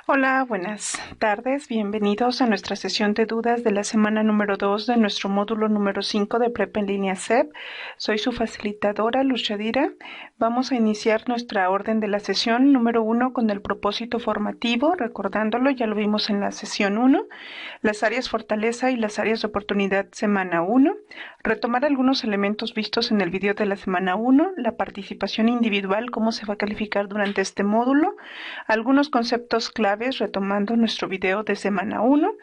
Hola, buenas tardes. Bienvenidos a nuestra sesión de dudas de la semana número 2 de nuestro módulo número 5 de Prepa en línea CEP. Soy su facilitadora, Luz Shadira. Vamos a iniciar nuestra orden de la sesión número 1 con el propósito formativo, recordándolo, ya lo vimos en la sesión 1, las áreas fortaleza y las áreas de oportunidad semana 1, retomar algunos elementos vistos en el video de la semana 1, la participación individual, cómo se va a calificar durante este módulo, algunos conceptos claves retomando nuestro video de semana 1.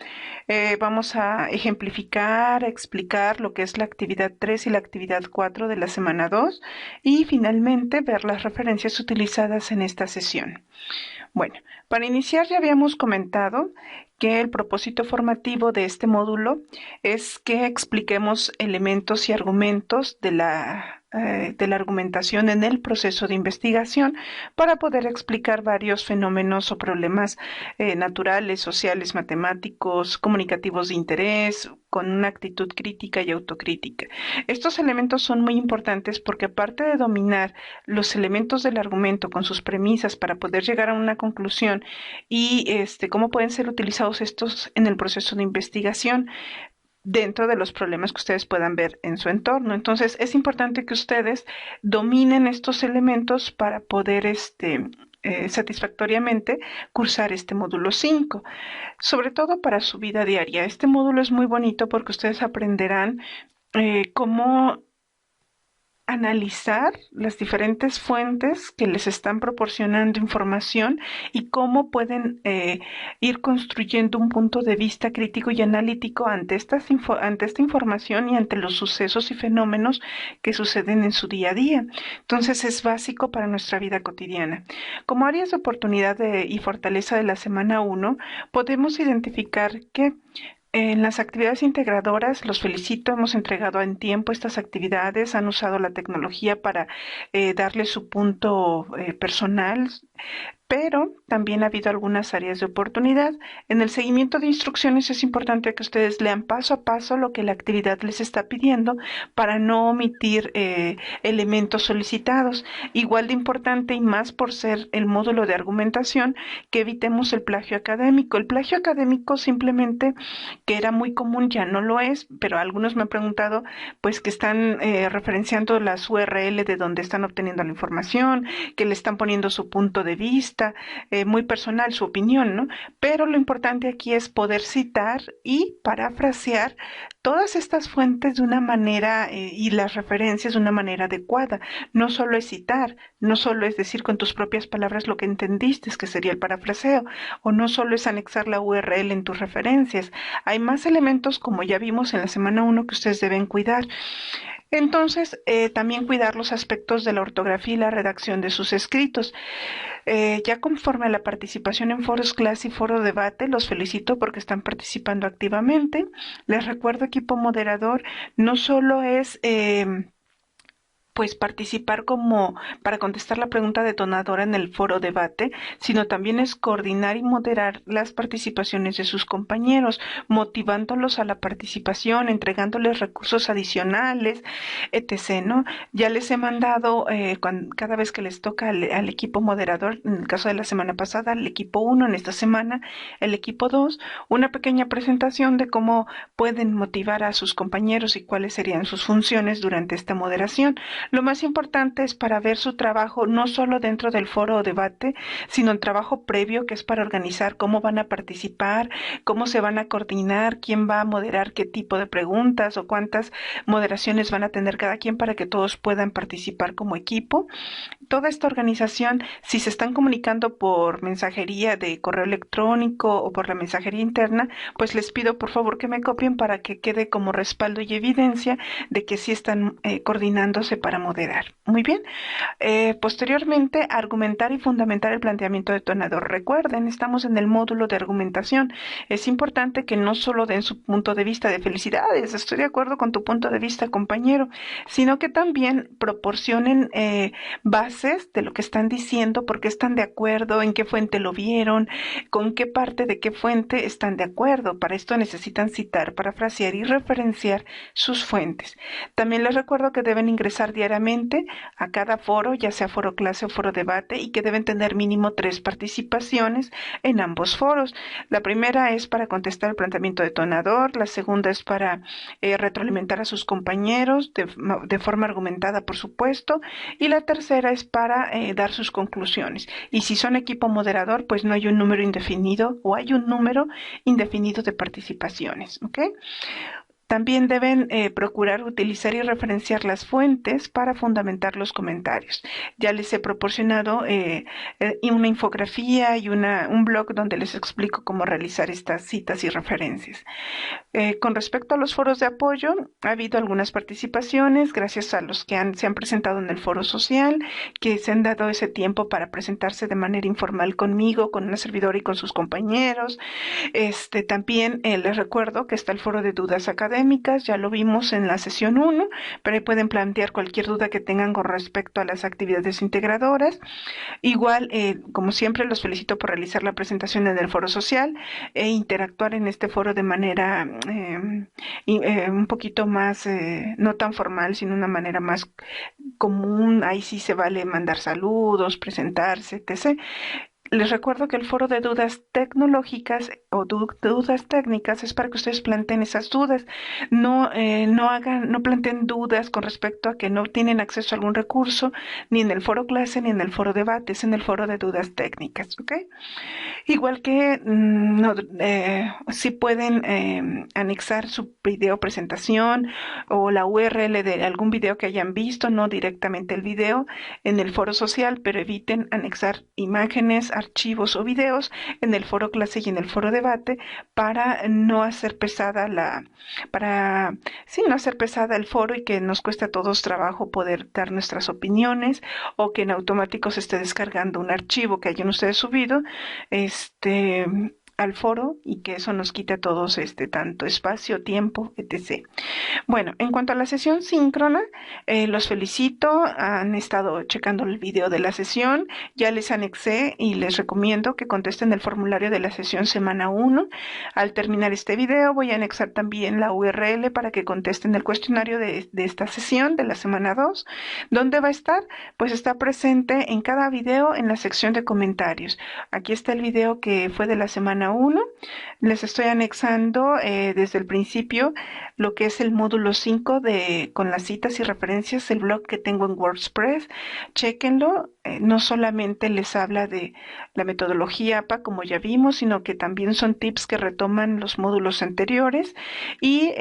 Vamos a ejemplificar, a explicar lo que es la actividad 3 y la actividad 4 de la semana 2 y finalmente ver las referencias utilizadas en esta sesión. Bueno, para iniciar ya habíamos comentado que el propósito formativo de este módulo es que expliquemos elementos y argumentos de la argumentación en el proceso de investigación para poder explicar varios fenómenos o problemas naturales, sociales, matemáticos, comunicativos de interés, con una actitud crítica y autocrítica. Estos elementos son muy importantes porque aparte de dominar los elementos del argumento con sus premisas para poder llegar a una conclusión y cómo pueden ser utilizados estos en el proceso de investigación dentro de los problemas que ustedes puedan ver en su entorno. Entonces, es importante que ustedes dominen estos elementos para poder satisfactoriamente cursar este módulo 5, sobre todo para su vida diaria. Este módulo es muy bonito porque ustedes aprenderán cómo analizar las diferentes fuentes que les están proporcionando información y cómo pueden ir construyendo un punto de vista crítico y analítico ante esta información y ante los sucesos y fenómenos que suceden en su día a día. Entonces es básico para nuestra vida cotidiana. Como áreas de oportunidad y fortaleza de la semana 1, podemos identificar que en las actividades integradoras, los felicito, hemos entregado en tiempo estas actividades, han usado la tecnología para darle su punto personal, pero también ha habido algunas áreas de oportunidad. En el seguimiento de instrucciones es importante que ustedes lean paso a paso lo que la actividad les está pidiendo para no omitir elementos solicitados. Igual de importante y más por ser el módulo de argumentación, que evitemos el plagio académico. El plagio académico simplemente, que era muy común, ya no lo es, pero algunos me han preguntado pues que están referenciando las URL de donde están obteniendo la información, que le están poniendo su punto de vista, muy personal su opinión, ¿no? Pero lo importante aquí es poder citar y parafrasear todas estas fuentes de una manera y las referencias de una manera adecuada. No solo es citar, no solo es decir con tus propias palabras lo que entendiste, que sería el parafraseo, o no solo es anexar la URL en tus referencias. Hay más elementos, como ya vimos en la semana 1, que ustedes deben cuidar. Entonces, también cuidar los aspectos de la ortografía y la redacción de sus escritos. Ya conforme a la participación en foros clase y foro debate, los felicito porque están participando activamente. Les recuerdo, equipo moderador, no solo es pues participar como para contestar la pregunta detonadora en el foro debate, sino también es coordinar y moderar las participaciones de sus compañeros, motivándolos a la participación, entregándoles recursos adicionales, etc., ¿no? Ya les he mandado cada vez que les toca al equipo moderador, en el caso de la semana pasada, al equipo 1, en esta semana, el equipo 2, una pequeña presentación de cómo pueden motivar a sus compañeros y cuáles serían sus funciones durante esta moderación. Lo más importante es para ver su trabajo no solo dentro del foro o debate, sino el trabajo previo, que es para organizar cómo van a participar, cómo se van a coordinar, quién va a moderar qué tipo de preguntas o cuántas moderaciones van a tener cada quien para que todos puedan participar como equipo. Toda esta organización, si se están comunicando por mensajería de correo electrónico o por la mensajería interna, pues les pido por favor que me copien para que quede como respaldo y evidencia de que sí están coordinándose para moderar. Muy bien. Posteriormente, argumentar y fundamentar el planteamiento detonador. Recuerden, estamos en el módulo de argumentación. Es importante que no solo den su punto de vista de felicidades, estoy de acuerdo con tu punto de vista, compañero, sino que también proporcionen bases bases de lo que están diciendo, por qué están de acuerdo, en qué fuente lo vieron, con qué parte de qué fuente están de acuerdo. Para esto necesitan citar, parafrasear y referenciar sus fuentes. También les recuerdo que deben ingresar diariamente a cada foro, ya sea foro clase o foro debate, y que deben tener mínimo 3 participaciones en ambos foros. La primera es para contestar el planteamiento detonador, la segunda es para retroalimentar a sus compañeros de forma argumentada, por supuesto, y la tercera es para dar sus conclusiones. Y si son equipo moderador, pues no hay un número indefinido o hay un número indefinido de participaciones, ¿ok? También deben procurar utilizar y referenciar las fuentes para fundamentar los comentarios. Ya les he proporcionado una infografía y un blog donde les explico cómo realizar estas citas y referencias. Con respecto a los foros de apoyo, ha habido algunas participaciones gracias a los que se han presentado en el foro social, que se han dado ese tiempo para presentarse de manera informal conmigo, con una servidora y con sus compañeros. También les recuerdo que está el foro de dudas académicas, ya lo vimos en la sesión 1, pero ahí pueden plantear cualquier duda que tengan con respecto a las actividades integradoras. Igual, como siempre, los felicito por realizar la presentación en el foro social e interactuar en este foro de manera un poquito más, no tan formal, sino una manera más común. Ahí sí se vale mandar saludos, presentarse, etc. Les recuerdo que el foro de dudas tecnológicas o dudas técnicas es para que ustedes planteen esas dudas. No planteen dudas con respecto a que no tienen acceso a algún recurso, ni en el foro clase ni en el foro debate, es en el foro de dudas técnicas, ¿ok? Igual que si pueden anexar su video presentación o la URL de algún video que hayan visto, no directamente el video en el foro social, pero eviten anexar imágenes, archivos o videos en el foro clase y en el foro debate para no hacer pesada no hacer pesada el foro y que nos cueste a todos trabajo poder dar nuestras opiniones, o que en automático se esté descargando un archivo que hayan ustedes subido al foro, y que eso nos quite a todos tanto espacio, tiempo, etc. Bueno, en cuanto a la sesión síncrona, los felicito, han estado checando el video de la sesión, ya les anexé y les recomiendo que contesten el formulario de la sesión semana 1. Al terminar este video voy a anexar también la URL para que contesten el cuestionario de esta sesión de la semana 2. ¿Dónde va a estar? Pues está presente en cada video en la sección de comentarios. Aquí está el video que fue de la semana 1. Les estoy anexando desde el principio lo que es el módulo 5 con las citas y referencias, el blog que tengo en WordPress. Chéquenlo, no solamente les habla de la metodología APA, como ya vimos, sino que también son tips que retoman los módulos anteriores, y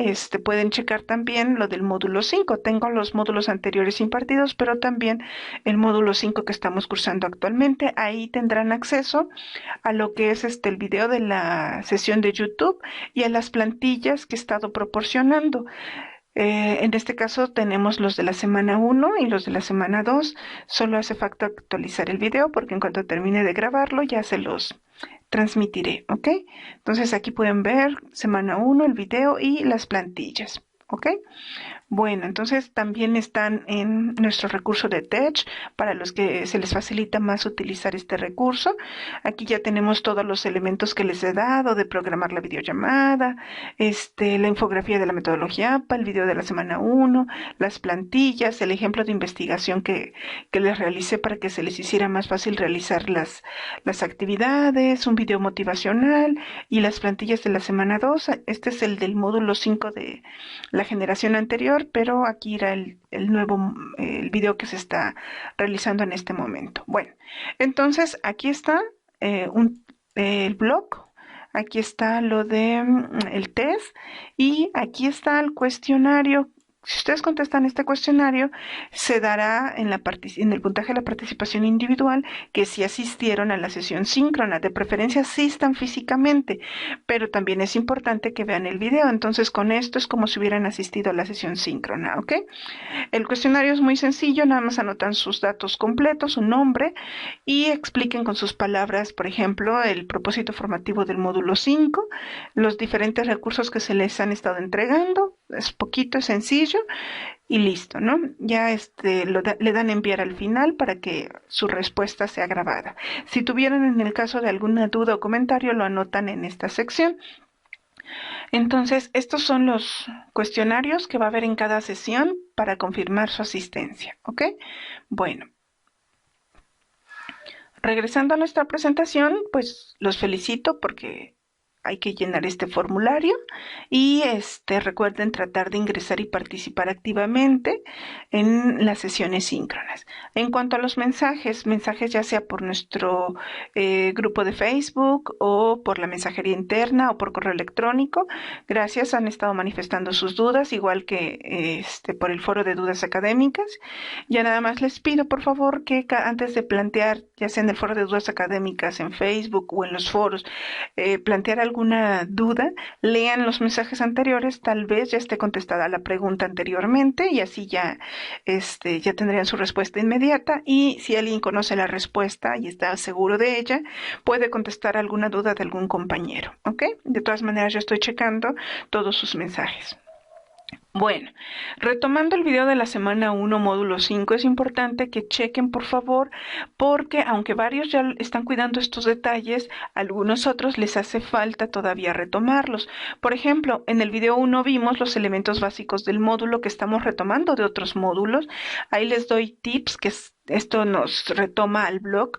pueden checar también lo del módulo 5. Tengo los módulos anteriores impartidos, pero también el módulo 5 que estamos cursando actualmente. Ahí tendrán acceso a lo que es el video de la sesión de YouTube y a las plantillas que he estado proporcionando. En este caso tenemos los de la semana 1 y los de la semana 2. Solo hace falta actualizar el video porque en cuanto termine de grabarlo ya se los transmitiré, ¿ok? Entonces aquí pueden ver semana 1, el video y las plantillas, ¿ok? Bueno, entonces también están en nuestro recurso de Tech para los que se les facilita más utilizar este recurso. Aquí ya tenemos todos los elementos que les he dado de programar la videollamada, la infografía de la metodología APA, el video de la semana 1, las plantillas, el ejemplo de investigación que les realicé para que se les hiciera más fácil realizar las actividades, un video motivacional y las plantillas de la semana 2. Este es el del módulo 5 de la generación anterior, pero aquí irá el nuevo video que se está realizando en este momento. Bueno, entonces aquí está el blog, aquí está lo de el test, y aquí está el cuestionario. Si ustedes contestan este cuestionario, se dará en el puntaje de la participación individual que sí asistieron a la sesión síncrona. De preferencia asistan físicamente, pero también es importante que vean el video. Entonces con esto es como si hubieran asistido a la sesión síncrona, ¿ok? El cuestionario es muy sencillo, nada más anotan sus datos completos, su nombre, y expliquen con sus palabras, por ejemplo, el propósito formativo del módulo 5, los diferentes recursos que se les han estado entregando. Es poquito, es sencillo. apoyo y listo, ¿no? Ya le dan enviar al final para que su respuesta sea grabada. Si tuvieran en el caso de alguna duda o comentario, lo anotan en esta sección. Entonces, estos son los cuestionarios que va a haber en cada sesión para confirmar su asistencia, ¿ok? Bueno, regresando a nuestra presentación, pues los felicito porque hay que llenar este formulario y recuerden tratar de ingresar y participar activamente en las sesiones síncronas. En cuanto a los mensajes ya sea por nuestro grupo de Facebook o por la mensajería interna o por correo electrónico, gracias, han estado manifestando sus dudas, igual que por el foro de dudas académicas. Ya nada más les pido por favor que antes de plantear, ya sea en el foro de dudas académicas en Facebook o en los foros, plantear alguna duda, lean los mensajes anteriores, tal vez ya esté contestada la pregunta anteriormente y así ya tendrían su respuesta inmediata, y si alguien conoce la respuesta y está seguro de ella, puede contestar alguna duda de algún compañero, ¿ok? De todas maneras, yo estoy checando todos sus mensajes. Bueno, retomando el video de la semana 1, módulo 5, es importante que chequen por favor, porque aunque varios ya están cuidando estos detalles, a algunos otros les hace falta todavía retomarlos. Por ejemplo, en el video 1 vimos los elementos básicos del módulo que estamos retomando de otros módulos. Ahí les doy tips que esto nos retoma al blog,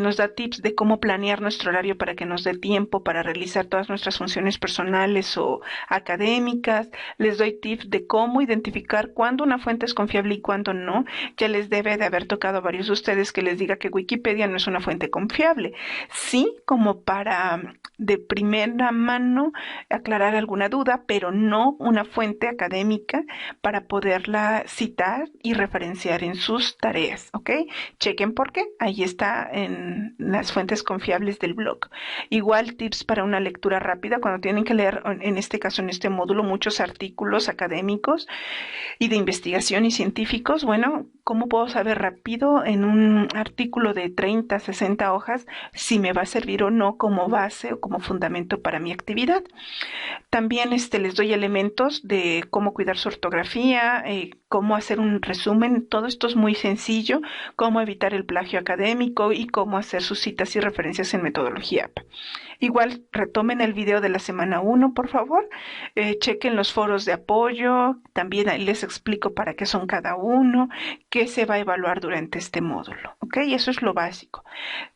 nos da tips de cómo planear nuestro horario para que nos dé tiempo para realizar todas nuestras funciones personales o académicas. Les doy tips de cómo identificar cuándo una fuente es confiable y cuándo no. Ya les debe de haber tocado a varios de ustedes que les diga que Wikipedia no es una fuente confiable. Sí, como para de primera mano aclarar alguna duda, pero no una fuente académica para poderla citar y referenciar en sus tareas, ¿ok? Chequen por qué, ahí está en las fuentes confiables del blog. Igual tips para una lectura rápida cuando tienen que leer, en este caso en este módulo, muchos artículos académicos y de investigación y científicos. Bueno, ¿cómo puedo saber rápido en un artículo de 30, 60 hojas si me va a servir o no como base o como fundamento para mi actividad? También les doy elementos de cómo cuidar su ortografía, cómo hacer un resumen. Todo esto es muy sencillo, cómo evitar el plagio académico y cómo hacer sus citas y referencias en metodología APA. Igual retomen el video de la semana 1, por favor, chequen los foros de apoyo, también ahí les explico para qué son cada uno, qué se va a evaluar durante este módulo, ¿ok? Eso es lo básico.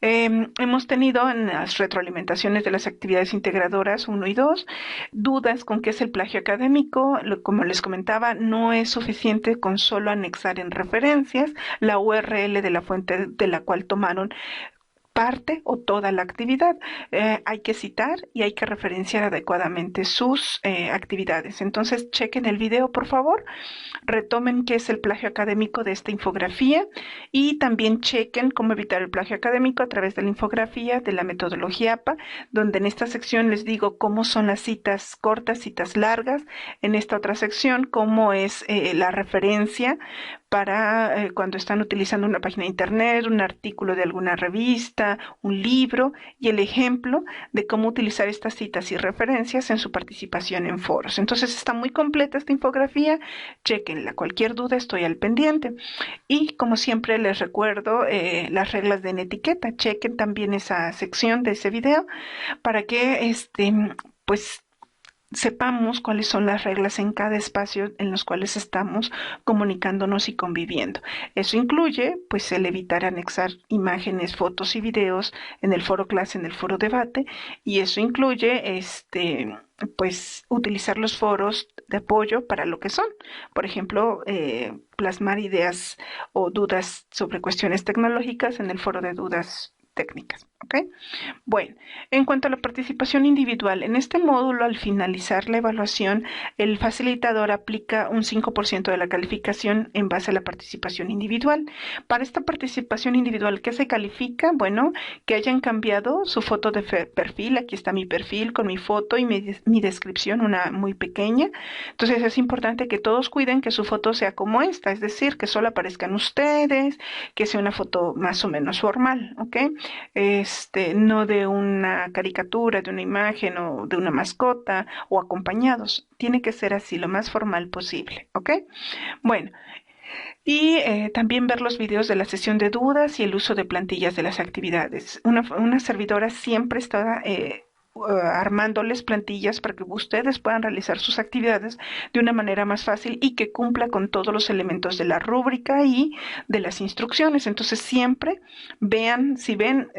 Hemos tenido en las retroalimentaciones de las actividades integradoras 1 y 2 dudas con qué es el plagio académico. Como les comentaba, no es suficiente con solo anexar en referencias la URL de la fuente de la cual tomaron parte o toda la actividad. Hay que citar y hay que referenciar adecuadamente sus actividades. Entonces, chequen el video, por favor, retomen qué es el plagio académico de esta infografía y también chequen cómo evitar el plagio académico a través de la infografía de la metodología APA, donde en esta sección les digo cómo son las citas cortas, citas largas. En esta otra sección, cómo es la referencia para cuando están utilizando una página de internet, un artículo de alguna revista, un libro, y el ejemplo de cómo utilizar estas citas y referencias en su participación en foros. Entonces está muy completa esta infografía, chequenla. Cualquier duda estoy al pendiente. Y como siempre les recuerdo las reglas de etiqueta, chequen también esa sección de ese video para que pues sepamos cuáles son las reglas en cada espacio en los cuales estamos comunicándonos y conviviendo. Eso incluye pues el evitar anexar imágenes, fotos y videos en el foro clase, en el foro debate, y eso incluye pues utilizar los foros de apoyo para lo que son. Por ejemplo, plasmar ideas o dudas sobre cuestiones tecnológicas en el foro de dudas técnicas, ¿ok? Bueno, en cuanto a la participación individual, en este módulo, al finalizar la evaluación, el facilitador aplica un 5% de la calificación en base a la participación individual. Para esta participación individual, ¿qué se califica? Bueno, que hayan cambiado su foto de perfil. Aquí está mi perfil con mi foto y mi descripción, una muy pequeña. Entonces es importante que todos cuiden que su foto sea como esta, es decir, que solo aparezcan ustedes, que sea una foto más o menos formal, ¿ok? no de una caricatura, de una imagen o de una mascota o acompañados. Tiene que ser así, lo más formal posible, ¿ok? Bueno, y también ver los videos de la sesión de dudas y el uso de plantillas de las actividades. Una servidora siempre está armándoles plantillas para que ustedes puedan realizar sus actividades de una manera más fácil y que cumpla con todos los elementos de la rúbrica y de las instrucciones. Entonces siempre vean, si ven,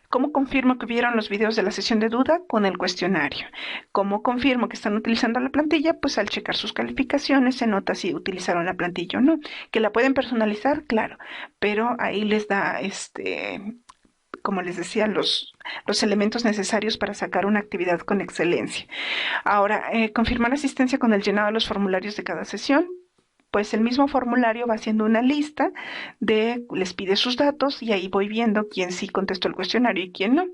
cómo confirmo que vieron los videos de la sesión de duda con el cuestionario. Cómo confirmo que están utilizando la plantilla, pues al checar sus calificaciones se nota si utilizaron la plantilla o no. Que la pueden personalizar, claro, pero ahí les da como les decía, los elementos necesarios para sacar una actividad con excelencia. Ahora, confirmar asistencia con el llenado de los formularios de cada sesión. Pues el mismo formulario va haciendo una lista les pide sus datos y ahí voy viendo quién sí contestó el cuestionario y quién no.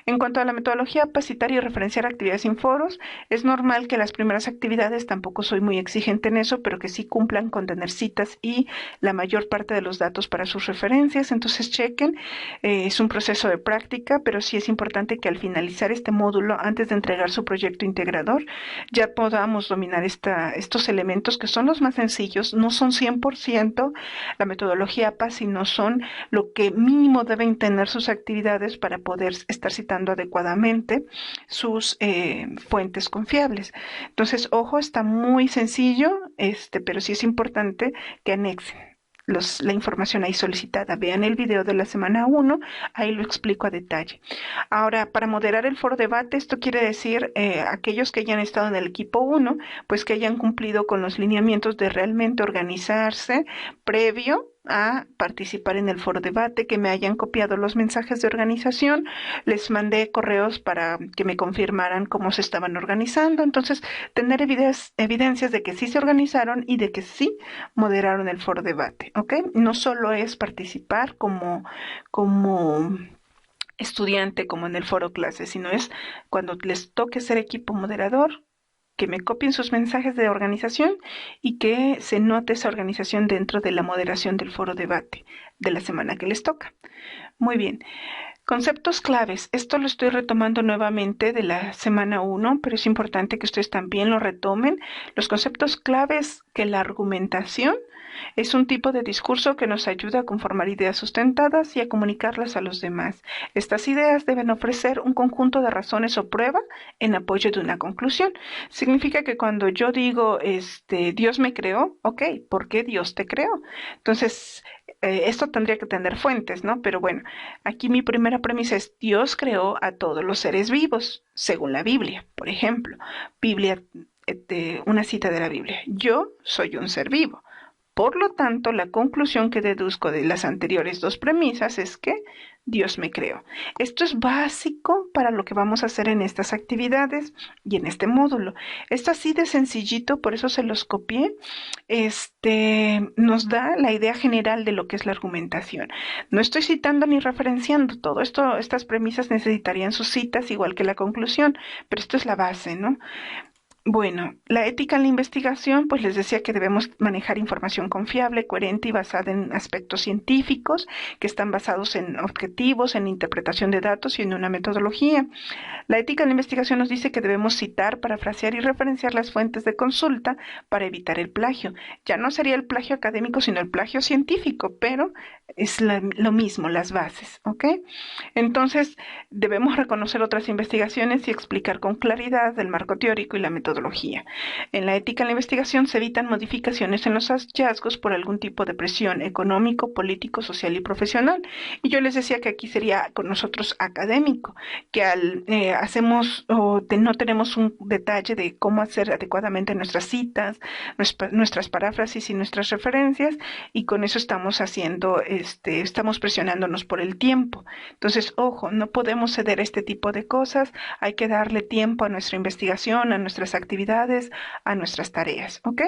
En cuanto a la metodología, capacitar y referenciar actividades sin foros, es normal que las primeras actividades, tampoco soy muy exigente en eso, pero que sí cumplan con tener citas y la mayor parte de los datos para sus referencias. Entonces chequen, es un proceso de práctica, pero sí es importante que al finalizar este módulo, antes de entregar su proyecto integrador, ya podamos dominar estos elementos que son los más sencillos, no son 100% la metodología APA, sino son lo que mínimo deben tener sus actividades para poder estar citando adecuadamente sus fuentes confiables. Entonces, ojo, está muy sencillo, pero sí es importante que anexen la información ahí solicitada. Vean el video de la semana 1, ahí lo explico a detalle. Ahora, para moderar el foro debate, esto quiere decir aquellos que hayan estado en el equipo 1, pues que hayan cumplido con los lineamientos de realmente organizarse previo a participar en el foro debate, que me hayan copiado los mensajes de organización, les mandé correos para que me confirmaran cómo se estaban organizando, entonces tener evidencias de que sí se organizaron y de que sí moderaron el foro debate, ¿ok? No solo es participar como estudiante, como en el foro clase, sino es cuando les toque ser equipo moderador, que me copien sus mensajes de organización y que se note esa organización dentro de la moderación del foro debate de la semana que les toca. Muy bien. Conceptos claves. Esto lo estoy retomando nuevamente de la semana 1, pero es importante que ustedes también lo retomen. Los conceptos claves que la argumentación es un tipo de discurso que nos ayuda a conformar ideas sustentadas y a comunicarlas a los demás. Estas ideas deben ofrecer un conjunto de razones o prueba en apoyo de una conclusión. Significa que cuando yo digo, Dios me creó, ok, ¿por qué Dios te creó? Entonces, esto tendría que tener fuentes, ¿no? Pero bueno, aquí mi primera premisa es Dios creó a todos los seres vivos, según la Biblia, por ejemplo. Biblia, una cita de la Biblia. Yo soy un ser vivo. Por lo tanto, la conclusión que deduzco de las anteriores dos premisas es que Dios me creó. Esto es básico para lo que vamos a hacer en estas actividades y en este módulo. Esto así de sencillito, por eso se los copié. Nos da la idea general de lo que es la argumentación. No estoy citando ni referenciando todo esto. Estas premisas necesitarían sus citas igual que la conclusión, pero esto es la base, ¿no? Bueno, la ética en la investigación, pues les decía que debemos manejar información confiable, coherente y basada en aspectos científicos que están basados en objetivos, en interpretación de datos y en una metodología. La ética en la investigación nos dice que debemos citar, parafrasear y referenciar las fuentes de consulta para evitar el plagio. Ya no sería el plagio académico, sino el plagio científico, pero es lo mismo, las bases, ¿ok? Entonces, debemos reconocer otras investigaciones y explicar con claridad el marco teórico y la metodología. En la ética en la investigación se evitan modificaciones en los hallazgos por algún tipo de presión económico, político, social y profesional. Y yo les decía que aquí sería con nosotros académico, que hacemos o no tenemos un detalle de cómo hacer adecuadamente nuestras citas, nuestras paráfrasis y nuestras referencias, y con eso estamos haciendo, estamos presionándonos por el tiempo. Entonces, ojo, no podemos ceder a este tipo de cosas, hay que darle tiempo a nuestra investigación, a nuestras actividades, a nuestras tareas, ¿ok?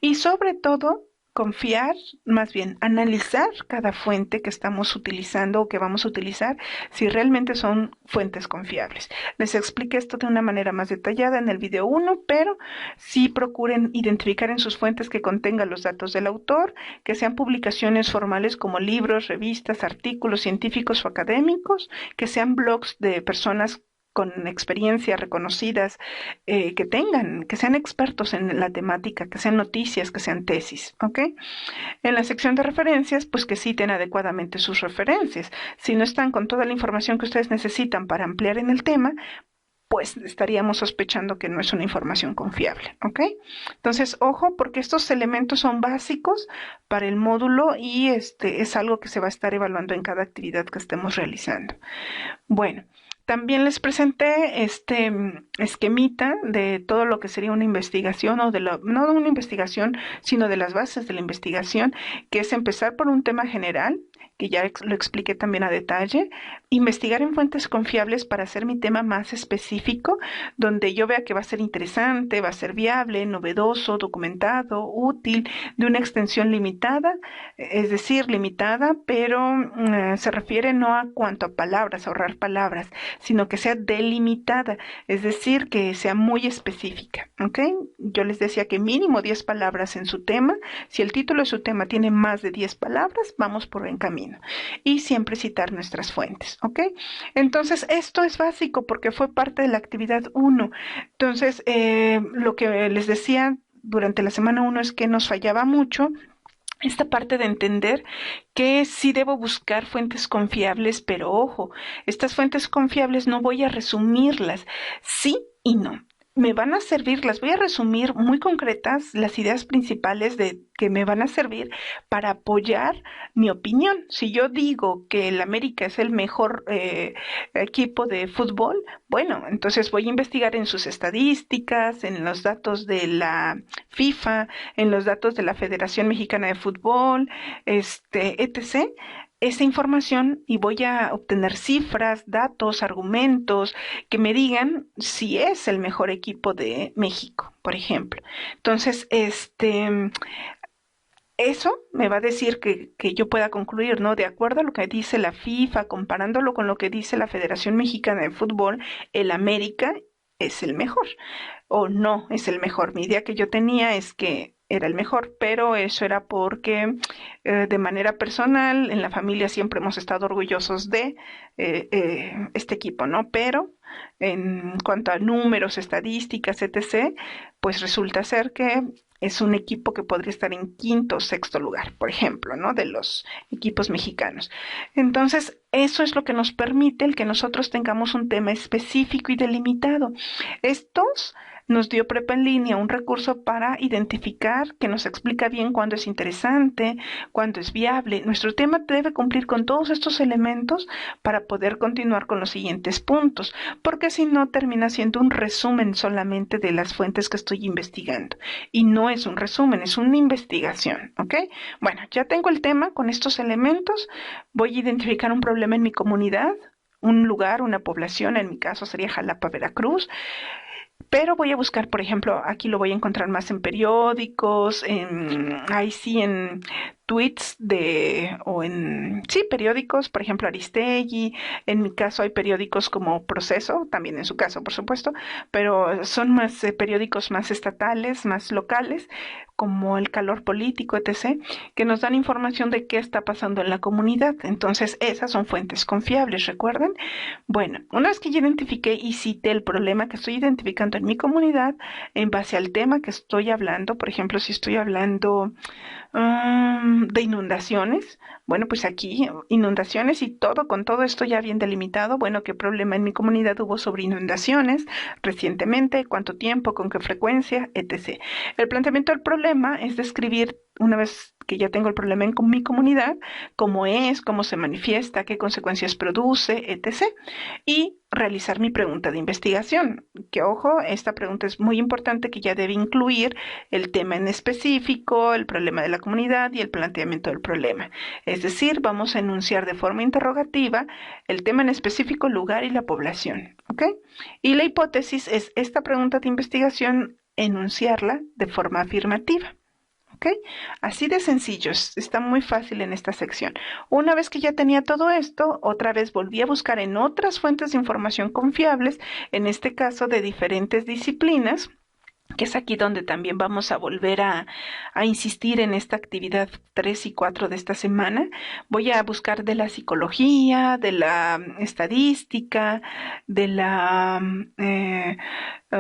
Y sobre todo, confiar, más bien analizar cada fuente que estamos utilizando o que vamos a utilizar, si realmente son fuentes confiables. Les expliqué esto de una manera más detallada en el video 1, pero sí procuren identificar en sus fuentes que contengan los datos del autor, que sean publicaciones formales como libros, revistas, artículos científicos o académicos, que sean blogs de personas con experiencia reconocidas, que sean expertos en la temática, que sean noticias, que sean tesis, ¿ok? En la sección de referencias, pues que citen adecuadamente sus referencias. Si no están con toda la información que ustedes necesitan para ampliar en el tema, pues estaríamos sospechando que no es una información confiable, ¿ok? Entonces, ojo, porque estos elementos son básicos para el módulo y es algo que se va a estar evaluando en cada actividad que estemos realizando. Bueno, también les presenté este esquemita de todo lo que sería una investigación o no de una investigación, sino de las bases de la investigación, que es empezar por un tema general, que ya lo expliqué también a detalle, investigar en fuentes confiables para hacer mi tema más específico, donde yo vea que va a ser interesante, va a ser viable, novedoso, documentado, útil, de una extensión limitada, es decir, limitada, pero se refiere no a cuanto a palabras, ahorrar palabras, sino que sea delimitada, es decir, que sea muy específica, ¿ok? Yo les decía que mínimo 10 palabras en su tema. Si el título de su tema tiene más de 10 palabras, vamos por buen camino. Y siempre citar nuestras fuentes, ¿ok? Entonces, esto es básico porque fue parte de la actividad 1. Entonces, lo que les decía durante la semana 1 es que nos fallaba mucho esta parte de entender que sí debo buscar fuentes confiables, pero ojo, estas fuentes confiables no voy a resumirlas, sí y no. Me van a servir, las voy a resumir muy concretas, las ideas principales de que me van a servir para apoyar mi opinión. Si yo digo que el América es el mejor equipo de fútbol, bueno, entonces voy a investigar en sus estadísticas, en los datos de la FIFA, en los datos de la Federación Mexicana de Fútbol, etc. Esa información y voy a obtener cifras, datos, argumentos que me digan si es el mejor equipo de México, por ejemplo. Entonces, eso me va a decir que yo pueda concluir, ¿no? De acuerdo a lo que dice la FIFA, comparándolo con lo que dice la Federación Mexicana de Fútbol, el América es el mejor o no es el mejor. Mi idea que yo tenía es que era el mejor, pero eso era porque de manera personal en la familia siempre hemos estado orgullosos de este equipo, ¿no? Pero en cuanto a números, estadísticas, etc., pues resulta ser que es un equipo que podría estar en quinto o sexto lugar, por ejemplo, ¿no? De los equipos mexicanos. Entonces, eso es lo que nos permite el que nosotros tengamos un tema específico y delimitado. Estos nos dio Prepa en línea un recurso para identificar que nos explica bien cuándo es interesante, cuándo es viable. Nuestro tema debe cumplir con todos estos elementos para poder continuar con los siguientes puntos, porque si no termina siendo un resumen solamente de las fuentes que estoy investigando. Y no es un resumen, es una investigación, ¿ok? Bueno, ya tengo el tema con estos elementos. Voy a identificar un problema en mi comunidad, un lugar, una población, en mi caso sería Jalapa, Veracruz. Pero voy a buscar, por ejemplo, aquí lo voy a encontrar más en periódicos, ahí sí en tweets sí, periódicos, por ejemplo, Aristegui. En mi caso hay periódicos como Proceso, también en su caso, por supuesto, pero son más periódicos más estatales, más locales, como El Calor Político, etc., que nos dan información de qué está pasando en la comunidad. Entonces, esas son fuentes confiables, ¿recuerdan? Bueno, una vez que ya identifiqué y cité el problema que estoy identificando en mi comunidad, en base al tema que estoy hablando, por ejemplo, si estoy hablando de inundaciones, bueno, pues aquí inundaciones y todo, con todo esto ya bien delimitado, bueno, qué problema en mi comunidad hubo sobre inundaciones recientemente, cuánto tiempo, con qué frecuencia, etc. El planteamiento del problema es describir, una vez que ya tengo el problema en mi comunidad, cómo es, cómo se manifiesta, qué consecuencias produce, etc. Y realizar mi pregunta de investigación, que ojo, esta pregunta es muy importante, que ya debe incluir el tema en específico, el problema de la comunidad y el planteamiento del problema. Es decir, vamos a enunciar de forma interrogativa el tema en específico, lugar y la población, ¿ok? Y la hipótesis es esta pregunta de investigación, enunciarla de forma afirmativa. ¿Ok? Así de sencillo, está muy fácil en esta sección. Una vez que ya tenía todo esto, otra vez volví a buscar en otras fuentes de información confiables, en este caso de diferentes disciplinas, que es aquí donde también vamos a volver a insistir en esta actividad 3 y 4 de esta semana. Voy a buscar de la psicología, de la estadística, de la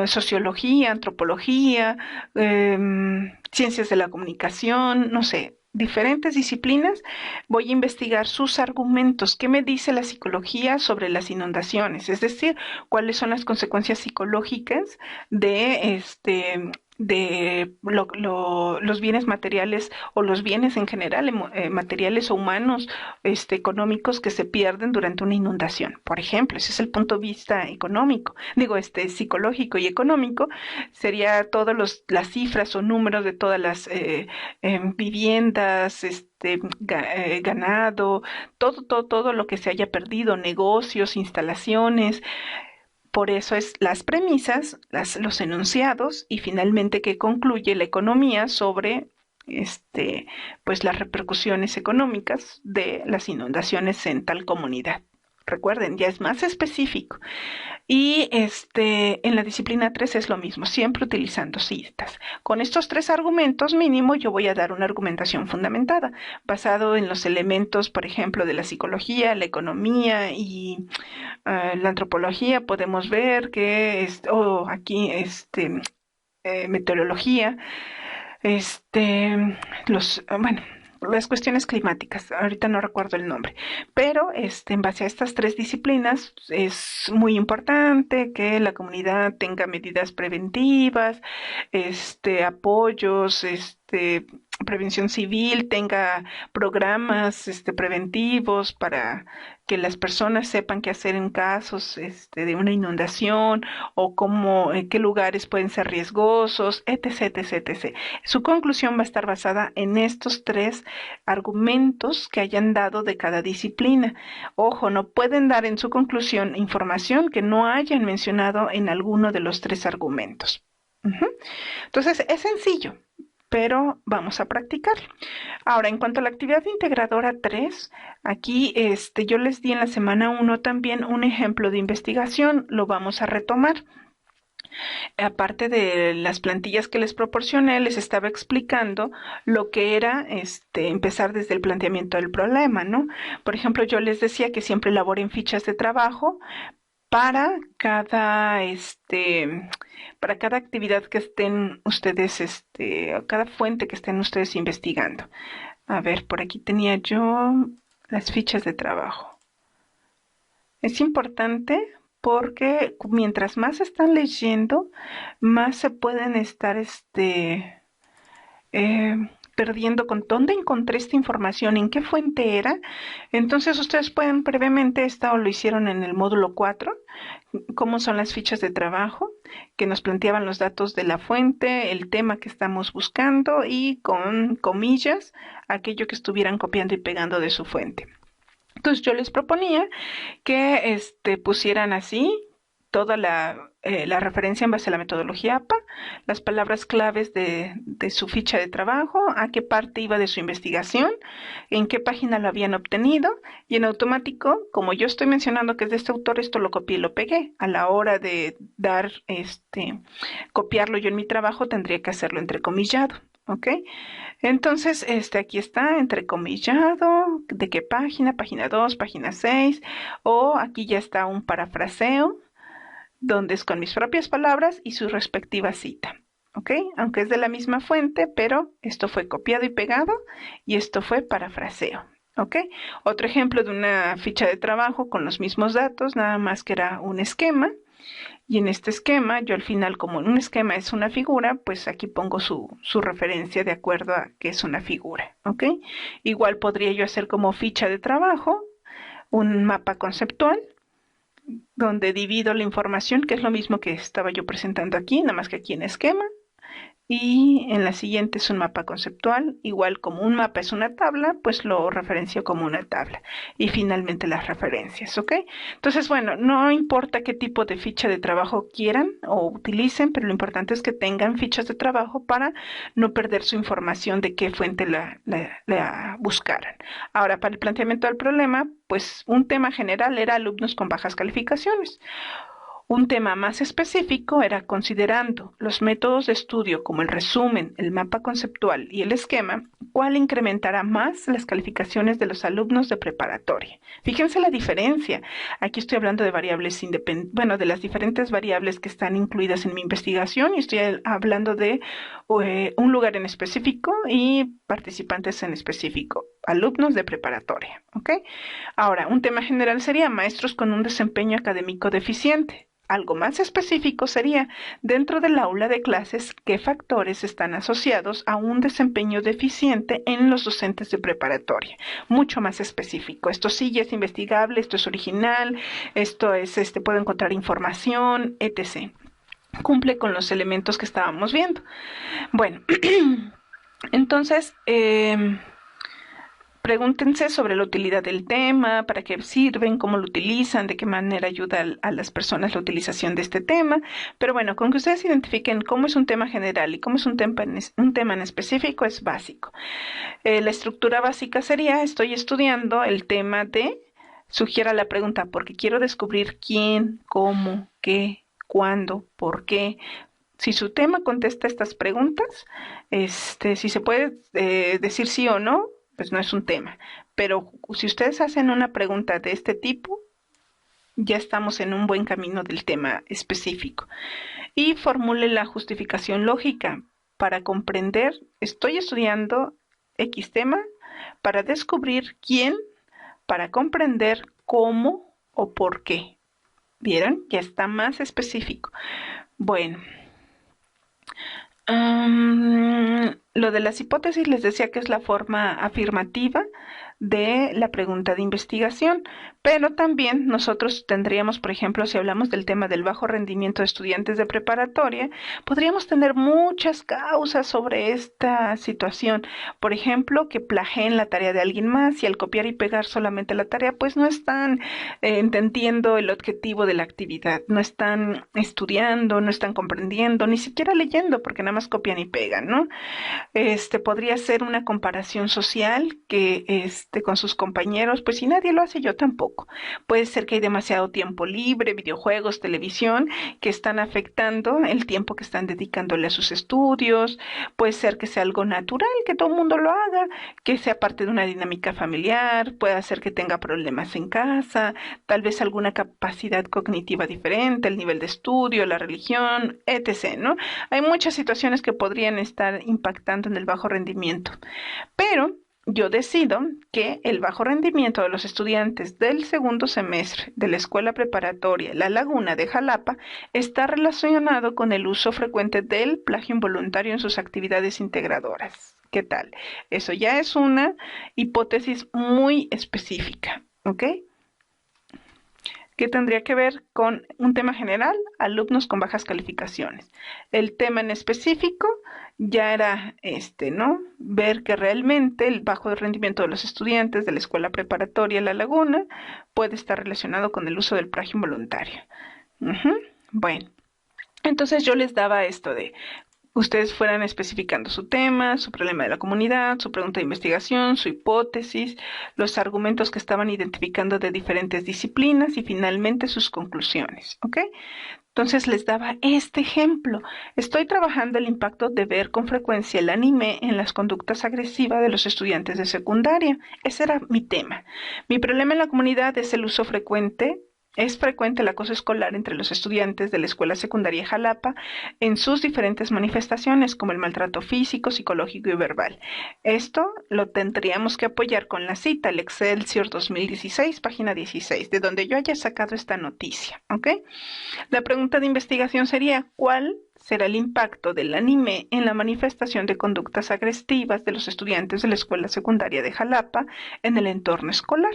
sociología, antropología, ciencias de la comunicación, no sé, diferentes disciplinas. Voy a investigar sus argumentos. ¿Qué me dice la psicología sobre las inundaciones? Es decir, cuáles son las consecuencias psicológicas de los bienes materiales o los bienes en general, materiales o humanos, económicos que se pierden durante una inundación. Por ejemplo, ese es el punto de vista económico, digo, psicológico y económico, sería todas las cifras o números de todas las viviendas, ganado, todo lo que se haya perdido, negocios, instalaciones. Por eso es las premisas, los enunciados y finalmente que concluye la economía sobre pues las repercusiones económicas de las inundaciones en tal comunidad. Recuerden, ya es más específico. Y en la disciplina 3 es lo mismo, siempre utilizando citas. Con estos tres argumentos mínimo yo voy a dar una argumentación fundamentada, basado en los elementos, por ejemplo, de la psicología, la economía y la antropología. Podemos ver que aquí meteorología, bueno, las cuestiones climáticas, ahorita no recuerdo el nombre, pero en base a estas tres disciplinas es muy importante que la comunidad tenga medidas preventivas, apoyos, prevención civil, tenga programas preventivos para que las personas sepan qué hacer en casos de una inundación o cómo, qué lugares pueden ser riesgosos, etc, etc, etc. Su conclusión va a estar basada en estos tres argumentos que hayan dado de cada disciplina. Ojo, no pueden dar en su conclusión información que no hayan mencionado en alguno de los tres argumentos. Entonces, es sencillo, pero vamos a practicar. Ahora, en cuanto a la actividad integradora 3, aquí yo les di en la semana 1 también un ejemplo de investigación, lo vamos a retomar. Aparte de las plantillas que les proporcioné, les estaba explicando lo que era empezar desde el planteamiento del problema, ¿no? Por ejemplo, yo les decía que siempre elaboren fichas de trabajo para cada actividad que estén ustedes, cada fuente que estén ustedes investigando. A ver, por aquí tenía yo las fichas de trabajo. Es importante porque mientras más están leyendo, más se pueden estar perdiendo con dónde encontré esta información, en qué fuente era. Entonces ustedes pueden brevemente, o lo hicieron en el módulo 4, cómo son las fichas de trabajo, que nos planteaban los datos de la fuente, el tema que estamos buscando y con comillas, aquello que estuvieran copiando y pegando de su fuente. Entonces yo les proponía que pusieran así toda la referencia en base a la metodología APA, las palabras claves de su ficha de trabajo, a qué parte iba de su investigación, en qué página lo habían obtenido, y en automático, como yo estoy mencionando que es de este autor, esto lo copié y lo pegué. A la hora de copiarlo yo en mi trabajo, tendría que hacerlo entrecomillado. ¿Ok? Entonces, aquí está, entrecomillado, ¿de qué página? Página 2, página 6, o aquí ya está un parafraseo, donde es con mis propias palabras y su respectiva cita. ¿Ok? Aunque es de la misma fuente, pero esto fue copiado y pegado y esto fue parafraseo. ¿Ok? Otro ejemplo de una ficha de trabajo con los mismos datos, nada más que era un esquema. Y en este esquema, yo al final, como un esquema es una figura, pues aquí pongo su referencia de acuerdo a que es una figura. ¿Ok? Igual podría yo hacer como ficha de trabajo un mapa conceptual donde divido la información, que es lo mismo que estaba yo presentando aquí, nada más que aquí en esquema. y en la siguiente es un mapa conceptual, igual como un mapa es una tabla, pues lo referencio como una tabla. Y finalmente las referencias, ¿ok? Entonces, bueno, no importa qué tipo de ficha de trabajo quieran o utilicen, pero lo importante es que tengan fichas de trabajo para no perder su información de qué fuente la buscaran. Ahora, para el planteamiento del problema, pues un tema general era alumnos con bajas calificaciones. Un tema más específico era considerando los métodos de estudio como el resumen, el mapa conceptual y el esquema, cuál incrementará más las calificaciones de los alumnos de preparatoria. Fíjense la diferencia. Aquí estoy hablando de variables independientes, bueno, de las diferentes variables que están incluidas en mi investigación y estoy hablando de un lugar en específico y participantes en específico, alumnos de preparatoria. ¿Ok? Ahora, un tema general sería maestros con un desempeño académico deficiente. Algo más específico sería, dentro del aula de clases, qué factores están asociados a un desempeño deficiente en los docentes de preparatoria. Mucho más específico. Esto sí ya es investigable, esto es original, esto es, puedo encontrar información, etc. Cumple con los elementos que estábamos viendo. Bueno, entonces, pregúntense sobre la utilidad del tema, para qué sirven, cómo lo utilizan, de qué manera ayuda a las personas la utilización de este tema. Pero bueno, con que ustedes identifiquen cómo es un tema general y cómo es un tema en específico es básico. La estructura básica sería, estoy estudiando el tema de, sugiera la pregunta, porque quiero descubrir quién, cómo, qué, cuándo, por qué. Si su tema contesta estas preguntas, si se puede decir sí o no, pues no es un tema. Pero si ustedes hacen una pregunta de este tipo, ya estamos en un buen camino del tema específico. Y formule la justificación lógica para comprender, estoy estudiando X tema para descubrir quién, para comprender cómo o por qué. ¿Vieron? Ya está más específico. Bueno. Lo de las hipótesis les decía que es la forma afirmativa de la pregunta de investigación, pero también nosotros tendríamos, por ejemplo, si hablamos del tema del bajo rendimiento de estudiantes de preparatoria, podríamos tener muchas causas sobre esta situación. Por ejemplo, que plagien la tarea de alguien más y al copiar y pegar solamente la tarea, pues no están entendiendo el objetivo de la actividad, no están estudiando, no están comprendiendo, ni siquiera leyendo, porque nada más copian y pegan, ¿no? Podría ser una comparación social que con sus compañeros, pues si nadie lo hace, yo tampoco. Puede ser que hay demasiado tiempo libre, videojuegos, televisión, que están afectando el tiempo que están dedicándole a sus estudios. Puede ser que sea algo natural, que todo el mundo lo haga, que sea parte de una dinámica familiar, puede ser que tenga problemas en casa, tal vez alguna capacidad cognitiva diferente, el nivel de estudio, la religión, etc., ¿no? Hay muchas situaciones que podrían estar impactando en el bajo rendimiento, pero yo decido que el bajo rendimiento de los estudiantes del segundo semestre de la escuela preparatoria La Laguna de Jalapa está relacionado con el uso frecuente del plagio involuntario en sus actividades integradoras. ¿Qué tal? Eso ya es una hipótesis muy específica, ¿ok? Que tendría que ver con un tema general, alumnos con bajas calificaciones. El tema en específico ya era ¿no? Ver que realmente el bajo rendimiento de los estudiantes de la escuela preparatoria La Laguna puede estar relacionado con el uso del plagio involuntario. Bueno, entonces yo les daba esto de ustedes fueran especificando su tema, su problema de la comunidad, su pregunta de investigación, su hipótesis, los argumentos que estaban identificando de diferentes disciplinas y finalmente sus conclusiones, ¿ok? Entonces les daba este ejemplo. Estoy trabajando el impacto de ver con frecuencia el anime en las conductas agresivas de los estudiantes de secundaria. Ese era mi tema. Mi problema en la comunidad es el uso frecuente. Es frecuente el acoso escolar entre los estudiantes de la escuela secundaria Jalapa en sus diferentes manifestaciones, como el maltrato físico, psicológico y verbal. Esto lo tendríamos que apoyar con la cita, el Excelsior 2016, página 16, de donde yo haya sacado esta noticia, ¿ok? La pregunta de investigación sería, ¿cuál será el impacto del anime en la manifestación de conductas agresivas de los estudiantes de la escuela secundaria de Jalapa en el entorno escolar?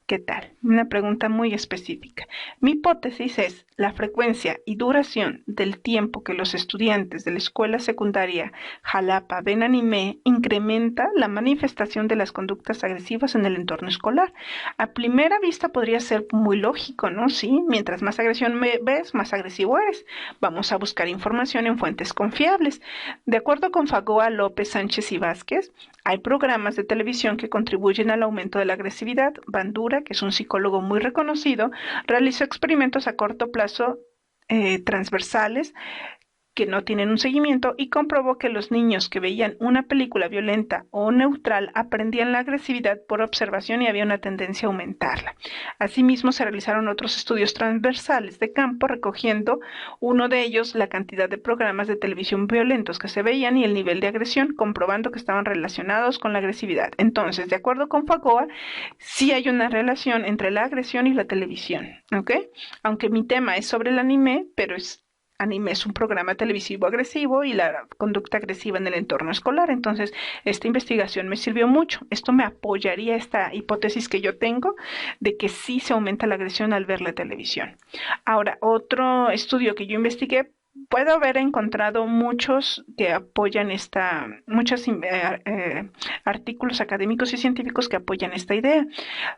¿Qué tal? Una pregunta muy específica. Mi hipótesis es la frecuencia y duración del tiempo que los estudiantes de la escuela secundaria Jalapa ven anime incrementa la manifestación de las conductas agresivas en el entorno escolar. A primera vista podría ser muy lógico, ¿no? Sí, mientras más agresión ves, más agresivo eres. Vamos a buscar información en fuentes confiables. De acuerdo con Fagoa, López, Sánchez y Vázquez, hay programas de televisión que contribuyen al aumento de la agresividad. Bandura, que es un psicólogo muy reconocido, realizó experimentos a corto plazo transversales que no tienen un seguimiento y comprobó que los niños que veían una película violenta o neutral aprendían la agresividad por observación y había una tendencia a aumentarla. Asimismo, se realizaron otros estudios transversales de campo recogiendo uno de ellos la cantidad de programas de televisión violentos que se veían y el nivel de agresión, comprobando que estaban relacionados con la agresividad. Entonces, de acuerdo con Fagoa, sí hay una relación entre la agresión y la televisión, ¿ok? Aunque mi tema es sobre el anime, pero anime es un programa televisivo agresivo y la conducta agresiva en el entorno escolar. Entonces, esta investigación me sirvió mucho. Esto me apoyaría esta hipótesis que yo tengo de que sí se aumenta la agresión al ver la televisión. Ahora, otro estudio que yo investigué, puedo haber encontrado muchos que apoyan muchos artículos académicos y científicos que apoyan esta idea,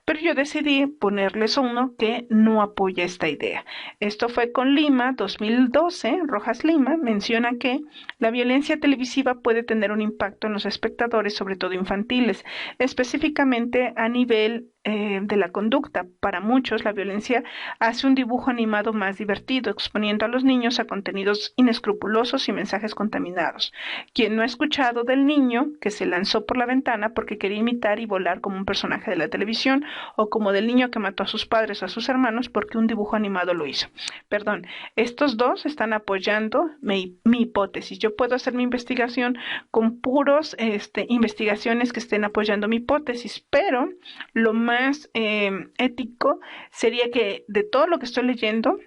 pero yo decidí ponerles uno que no apoya esta idea. Esto fue con Lima, 2012, Rojas Lima menciona que la violencia televisiva puede tener un impacto en los espectadores, sobre todo infantiles, específicamente a nivel de la conducta. Para muchos, la violencia hace un dibujo animado más divertido, exponiendo a los niños a contenidos inescrupulosos y mensajes contaminados. Quien no ha escuchado del niño que se lanzó por la ventana porque quería imitar y volar como un personaje de la televisión, o como del niño que mató a sus padres o a sus hermanos porque un dibujo animado lo hizo? Perdón, estos dos están apoyando mi hipótesis. Yo puedo hacer mi investigación con puros investigaciones que estén apoyando mi hipótesis, pero lo más ético sería que de todo lo que estoy leyendo,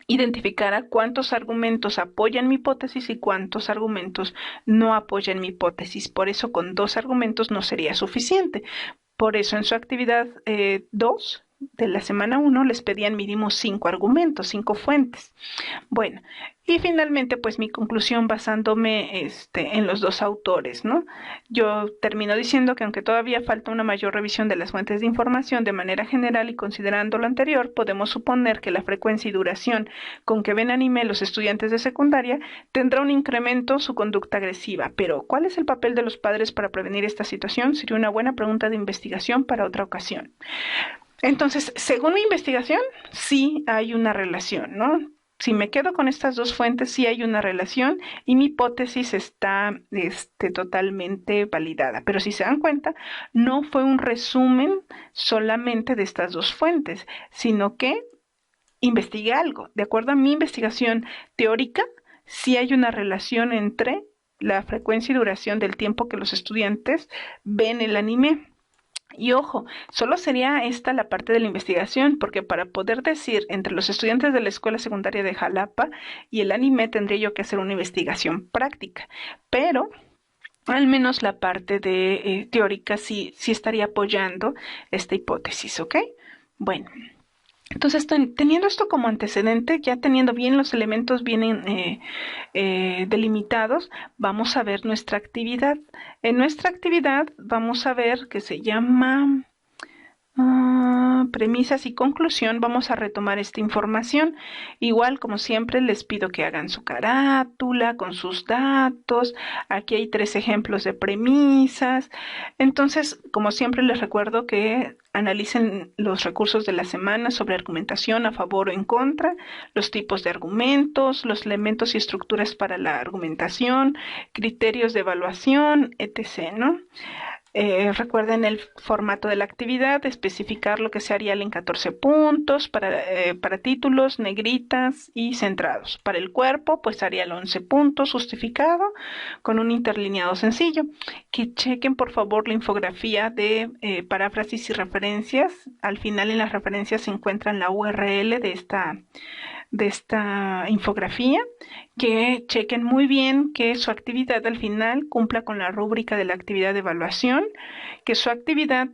identificara cuántos argumentos apoyan mi hipótesis y cuántos argumentos no apoyan mi hipótesis. Por eso con 2 argumentos no sería suficiente. Por eso en su actividad 2 de la semana 1 les pedían mínimo 5 argumentos, 5 fuentes. Bueno, y finalmente pues mi conclusión basándome en los 2 autores, ¿no? Yo termino diciendo que aunque todavía falta una mayor revisión de las fuentes de información de manera general y considerando lo anterior, podemos suponer que la frecuencia y duración con que ven anime los estudiantes de secundaria tendrá un incremento su conducta agresiva. Pero, ¿cuál es el papel de los padres para prevenir esta situación? Sería una buena pregunta de investigación para otra ocasión. Entonces, según mi investigación, sí hay una relación, ¿no? Si me quedo con estas 2 fuentes, sí hay una relación y mi hipótesis está totalmente validada. Pero si se dan cuenta, no fue un resumen solamente de estas 2 fuentes, sino que investigué algo. De acuerdo a mi investigación teórica, sí hay una relación entre la frecuencia y duración del tiempo que los estudiantes ven el anime. Y ojo, solo sería esta la parte de la investigación, porque para poder decir entre los estudiantes de la escuela secundaria de Jalapa y el anime tendría yo que hacer una investigación práctica, pero al menos la parte de teórica sí estaría apoyando esta hipótesis, ¿ok? Bueno. Entonces, teniendo esto como antecedente, ya teniendo bien los elementos bien delimitados, vamos a ver nuestra actividad. En nuestra actividad vamos a ver que se llama premisas y conclusión. Vamos a retomar esta información. Igual, como siempre, les pido que hagan su carátula con sus datos. Aquí hay 3 ejemplos de premisas. Entonces, como siempre, les recuerdo que analicen los recursos de la semana sobre argumentación a favor o en contra, los tipos de argumentos, los elementos y estructuras para la argumentación, criterios de evaluación, etc., ¿no? Recuerden el formato de la actividad, especificar lo que se haría en 14 puntos para títulos, negritas y centrados. Para el cuerpo, pues haría el 11 puntos justificado con un interlineado sencillo. Que chequen por favor la infografía de paráfrasis y referencias. Al final en las referencias se encuentran la URL de esta infografía, que chequen muy bien que su actividad al final cumpla con la rúbrica de la actividad de evaluación, que su actividad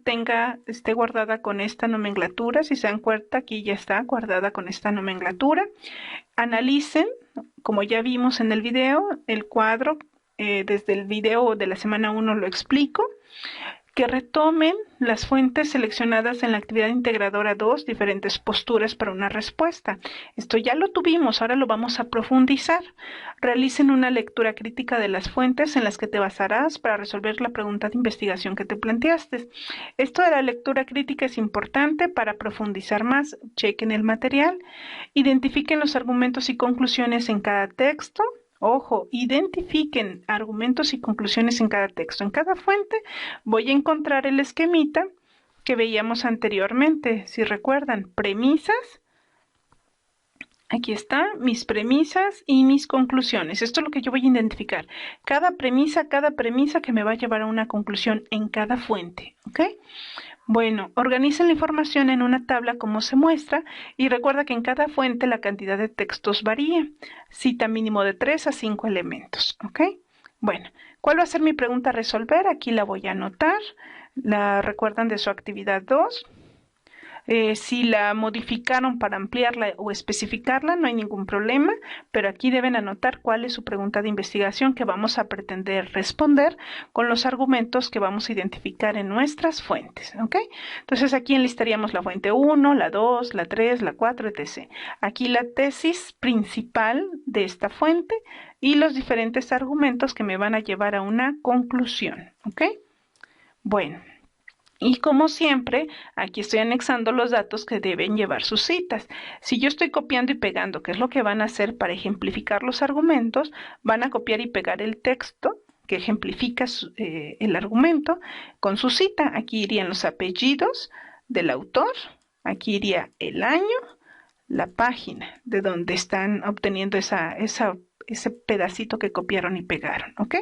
esté guardada con esta nomenclatura. Si se dan cuenta, aquí ya está guardada con esta nomenclatura. Analicen, como ya vimos en el video, el cuadro. Desde el video de la semana 1 lo explico. Que retomen las fuentes seleccionadas en la actividad integradora 2, diferentes posturas para una respuesta. Esto ya lo tuvimos, ahora lo vamos a profundizar. Realicen una lectura crítica de las fuentes en las que te basarás para resolver la pregunta de investigación que te planteaste. Esto de la lectura crítica es importante para profundizar más. Chequen el material, identifiquen los argumentos y conclusiones en cada texto. Ojo, identifiquen argumentos y conclusiones en cada texto. En cada fuente voy a encontrar el esquemita que veíamos anteriormente. Si recuerdan, premisas. Aquí está, mis premisas y mis conclusiones. Esto es lo que yo voy a identificar. Cada premisa que me va a llevar a una conclusión en cada fuente. ¿Ok? Bueno, organicen la información en una tabla como se muestra y recuerda que en cada fuente la cantidad de textos varía. Cita mínimo de 3 a 5 elementos, ¿ok? Bueno, ¿cuál va a ser mi pregunta a resolver? Aquí la voy a anotar. ¿La recuerdan de su actividad 2? Si la modificaron para ampliarla o especificarla, no hay ningún problema, pero aquí deben anotar cuál es su pregunta de investigación que vamos a pretender responder con los argumentos que vamos a identificar en nuestras fuentes, ¿ok? Entonces aquí enlistaríamos la fuente 1, la 2, la 3, la 4, etc. Aquí la tesis principal de esta fuente y los diferentes argumentos que me van a llevar a una conclusión, ¿ok? Bueno. Y como siempre, aquí estoy anexando los datos que deben llevar sus citas. Si yo estoy copiando y pegando, ¿qué es lo que van a hacer para ejemplificar los argumentos? Van a copiar y pegar el texto que ejemplifica el argumento con su cita. Aquí irían los apellidos del autor, aquí iría el año, la página de donde están obteniendo ese pedacito que copiaron y pegaron, ¿ok?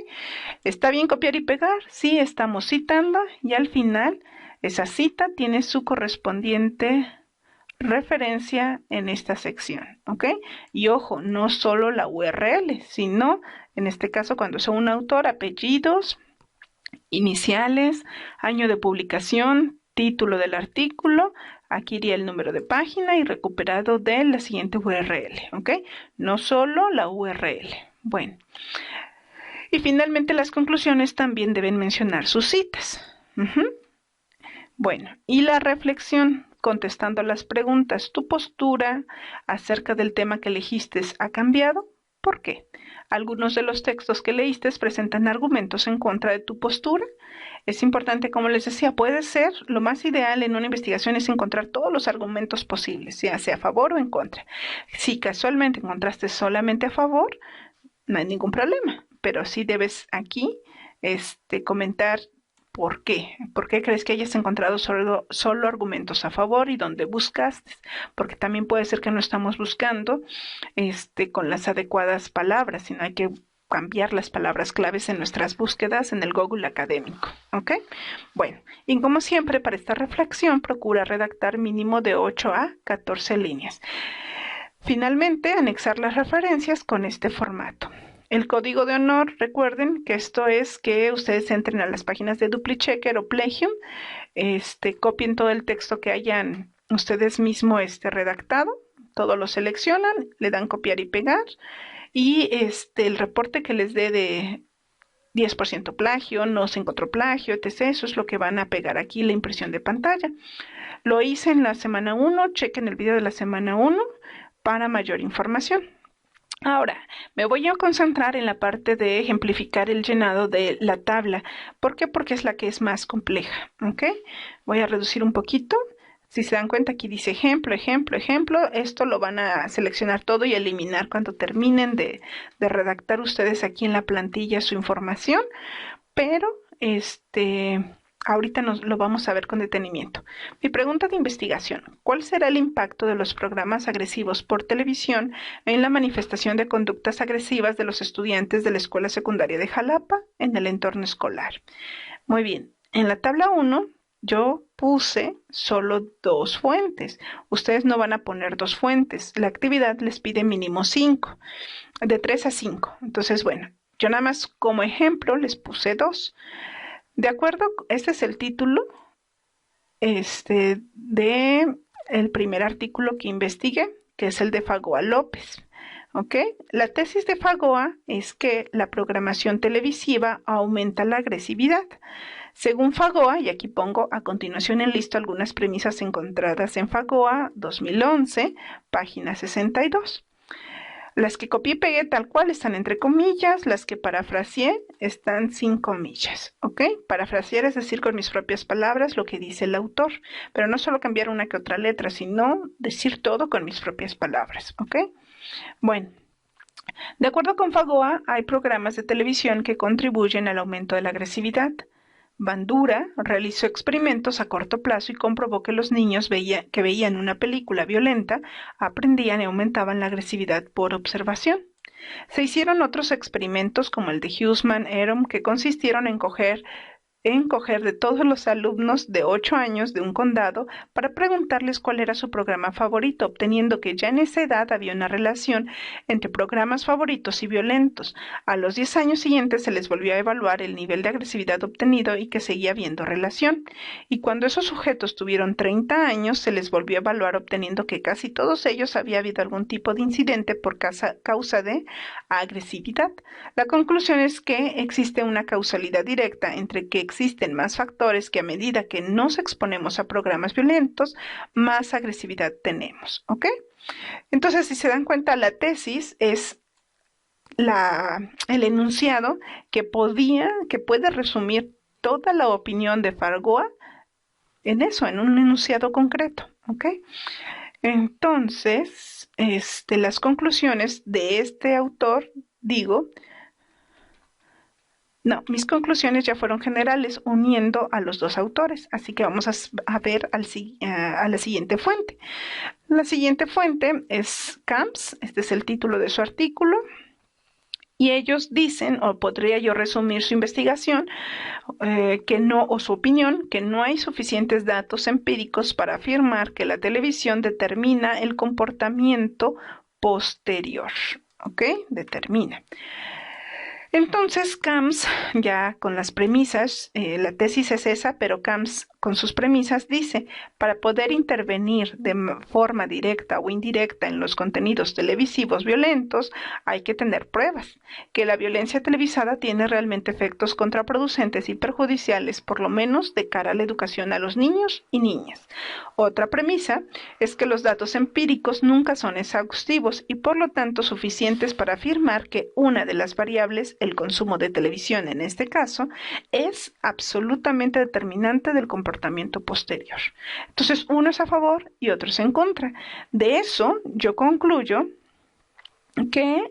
¿Está bien copiar y pegar? Sí, estamos citando y al final esa cita tiene su correspondiente referencia en esta sección, ¿ok? Y ojo, no solo la URL, sino en este caso cuando sea un autor, apellidos, iniciales, año de publicación, título del artículo, aquí iría el número de página y recuperado de la siguiente URL, ¿ok? No solo la URL. Bueno. Y finalmente las conclusiones también deben mencionar sus citas. Bueno, y la reflexión, contestando las preguntas, ¿tu postura acerca del tema que elegiste ha cambiado? ¿Por qué? Algunos de los textos que leíste presentan argumentos en contra de tu postura. Es importante, como les decía, puede ser lo más ideal en una investigación es encontrar todos los argumentos posibles, ya sea a favor o en contra. Si casualmente encontraste solamente a favor, no hay ningún problema, pero sí debes aquí comentar por qué. ¿Por qué crees que hayas encontrado solo argumentos a favor y dónde buscaste? Porque también puede ser que no estamos buscando con las adecuadas palabras, sino hay que cambiar las palabras claves en nuestras búsquedas en el Google académico, ¿ok? Bueno, y como siempre, para esta reflexión, procura redactar mínimo de 8 a 14 líneas. Finalmente, anexar las referencias con este formato. El código de honor, recuerden que esto es que ustedes entren a las páginas de DupliChecker o Plagium, copien todo el texto que hayan ustedes mismos redactado, todo lo seleccionan, le dan copiar y pegar, y el reporte que les dé de 10% plagio, no se encontró plagio, etc. Eso es lo que van a pegar aquí, la impresión de pantalla. Lo hice en la semana 1, chequen el video de la semana 1 para mayor información. Ahora, me voy a concentrar en la parte de ejemplificar el llenado de la tabla. ¿Por qué? Porque es la que es más compleja, ¿ok? Voy a reducir un poquito. Si se dan cuenta, aquí dice ejemplo, ejemplo, ejemplo. Esto lo van a seleccionar todo y eliminar cuando terminen de redactar ustedes aquí en la plantilla su información. Pero, ahorita lo vamos a ver con detenimiento. Mi pregunta de investigación: ¿cuál será el impacto de los programas agresivos por televisión en la manifestación de conductas agresivas de los estudiantes de la Escuela Secundaria de Jalapa en el entorno escolar? Muy bien, en la tabla 1 yo puse solo 2 fuentes. Ustedes no van a poner 2 fuentes. La actividad les pide mínimo 5, de 3 a 5. Entonces, bueno, yo nada más como ejemplo les puse 2. De acuerdo, este es el título de el primer artículo que investigué, que es el de Fagoa López. ¿Ok? La tesis de Fagoa es que la programación televisiva aumenta la agresividad. Según Fagoa, y aquí pongo a continuación en listo algunas premisas encontradas en Fagoa 2011, página 62. Las que copié y pegué tal cual están entre comillas, las que parafraseé están sin comillas, ¿ok? Parafrasear es decir con mis propias palabras lo que dice el autor, pero no solo cambiar una que otra letra, sino decir todo con mis propias palabras, ¿ok? Bueno, de acuerdo con Fagoa, hay programas de televisión que contribuyen al aumento de la agresividad. Bandura realizó experimentos a corto plazo y comprobó que los niños que veían una película violenta aprendían y aumentaban la agresividad por observación. Se hicieron otros experimentos como el de Hussman-Erom que consistieron en coger de todos los alumnos de 8 años de un condado para preguntarles cuál era su programa favorito, obteniendo que ya en esa edad había una relación entre programas favoritos y violentos. A los 10 años siguientes se les volvió a evaluar el nivel de agresividad obtenido y que seguía habiendo relación. Y cuando esos sujetos tuvieron 30 años, se les volvió a evaluar obteniendo que casi todos ellos había habido algún tipo de incidente por causa de agresividad. La conclusión es que existe una causalidad directa entre que existen más factores que a medida que nos exponemos a programas violentos, más agresividad tenemos, ¿ok? Entonces, si se dan cuenta, la tesis es el enunciado que puede resumir toda la opinión de Fagoa en eso, en un enunciado concreto, ¿ok? Entonces, las conclusiones de este autor, digo, no, mis conclusiones ya fueron generales uniendo a los dos autores, así que vamos a ver a la siguiente fuente. La siguiente fuente es Camps, este es el título de su artículo, y ellos dicen, o podría yo resumir su investigación, que no, o su opinión, que no hay suficientes datos empíricos para afirmar que la televisión determina el comportamiento posterior, ¿ok? Determina. Entonces, Camps, ya con las premisas, la tesis es esa, pero Camps con sus premisas dice, para poder intervenir de forma directa o indirecta en los contenidos televisivos violentos, hay que tener pruebas, que la violencia televisada tiene realmente efectos contraproducentes y perjudiciales, por lo menos de cara a la educación a los niños y niñas. Otra premisa es que los datos empíricos nunca son exhaustivos y por lo tanto suficientes para afirmar que una de las variables, el consumo de televisión en este caso, es absolutamente determinante del comportamiento posterior. Entonces, uno es a favor y otro es en contra. De eso, yo concluyo que